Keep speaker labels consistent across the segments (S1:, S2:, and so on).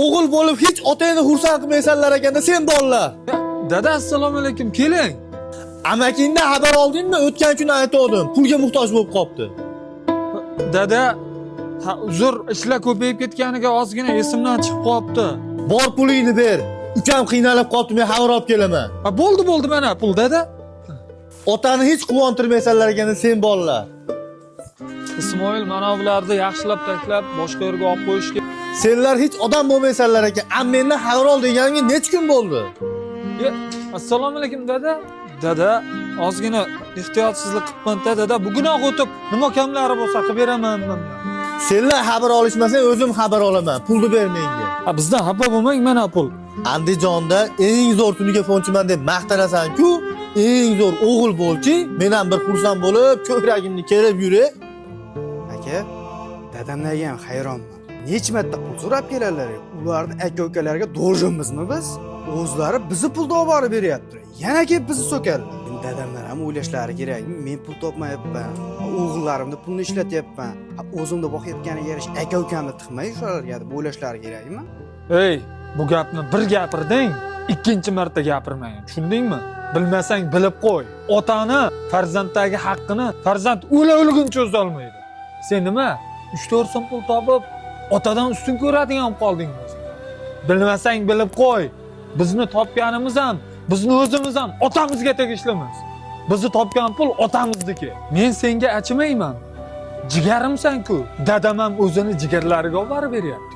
S1: O'g'il bo'lib hech otangni xursand qilmaysanlar ekanda sen bolalar.
S2: Dada assalomu alaykum, keling.
S1: Amakingdan xabar oldingmi? O'tgan kuni aytdim, pulga muhtoj bo'lib qopti.
S2: Dada, uzr, ishlar ko'payib ketganiga ozgina esimdan chiqib qolibdi.
S1: Bor pulingni ber. Ukam qiynalib qolibdi, men xabar olib kelaman.
S2: Bo'ldi mana pul dada.
S1: Otani hech quvontirmaysanlar ekanda sen bolalar.
S2: Ismoil mana bularni yaxshilab taklab boshqa yerga olib qo'yishga.
S1: Senlar hech odam bo'lmaysanlar ekan. Mendan xabar ol deganingga necha kun bo'ldi?
S2: Assalomu alaykum dada. Dada, ozgina ehtiyotsizlik qilibman dada. Bugunoq o'tib, nima kamlari bo'lsa qilib beraman men.
S1: Senlar xabar olishmasang o'zim xabar olaman. Pulni ber menga.
S2: Bizdan xafa bo'lmang, mana pul.
S1: Andijonda eng zo'r telefonchiman deb maqtanasan-ku, eng zo'r o'g'il bo'lchi, men ham bir xursand bo'lib, ko'kragimni kerib yuray.
S3: Aka, dadamlarga ham hayronman. Necha marta pul so'rab keladilar. Ularni aka-ukalarga do'rjimizmi biz? O'zlari bizni pulni olib borib beryapti. Yana kelib bizni so'kadilar. Dadamlar ham o'ylashlari kerakmi? Men pul topmayapman. O'g'illarimni pulni ishlatyapman. O'zimda boqayotganiga yarash aka-ukamni tiqmay shularga deb o'ylashlari kerakmi?
S2: Ey, bu gapni bir gapirding, ikkinchi marta gapirmang. Tushundingmi? Bilmasang bilib qo'y. Otani farzanddagi haqqini farzand o'lguncha o'za olmaydi. Sen nima? 3-4 so'm pul topib, otadan ustun ko'radigan qoldingmi? Bilmasang bilib qo'y. Bizni topganimiz ham, bizni o'zimiz ham otamizga tegishlimiz. Bizni topgan pul otamizniki. Men senga achimayman. Jigarimsan-ku. Dadam ham o'zini jigarlariga olib borib beryapti.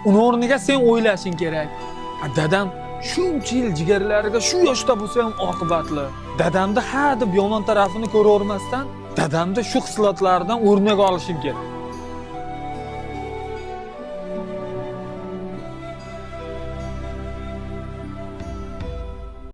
S2: Uni o'rniga sen o'ylashing kerak. Dadam shuncha yil jigarlariga shu yoshda bo'lsa ham oqibatli. Dadamda ha deb yomon tarafini ko'ravermasdan, dadamda shu xislatlardan o'rnak olishing kerak.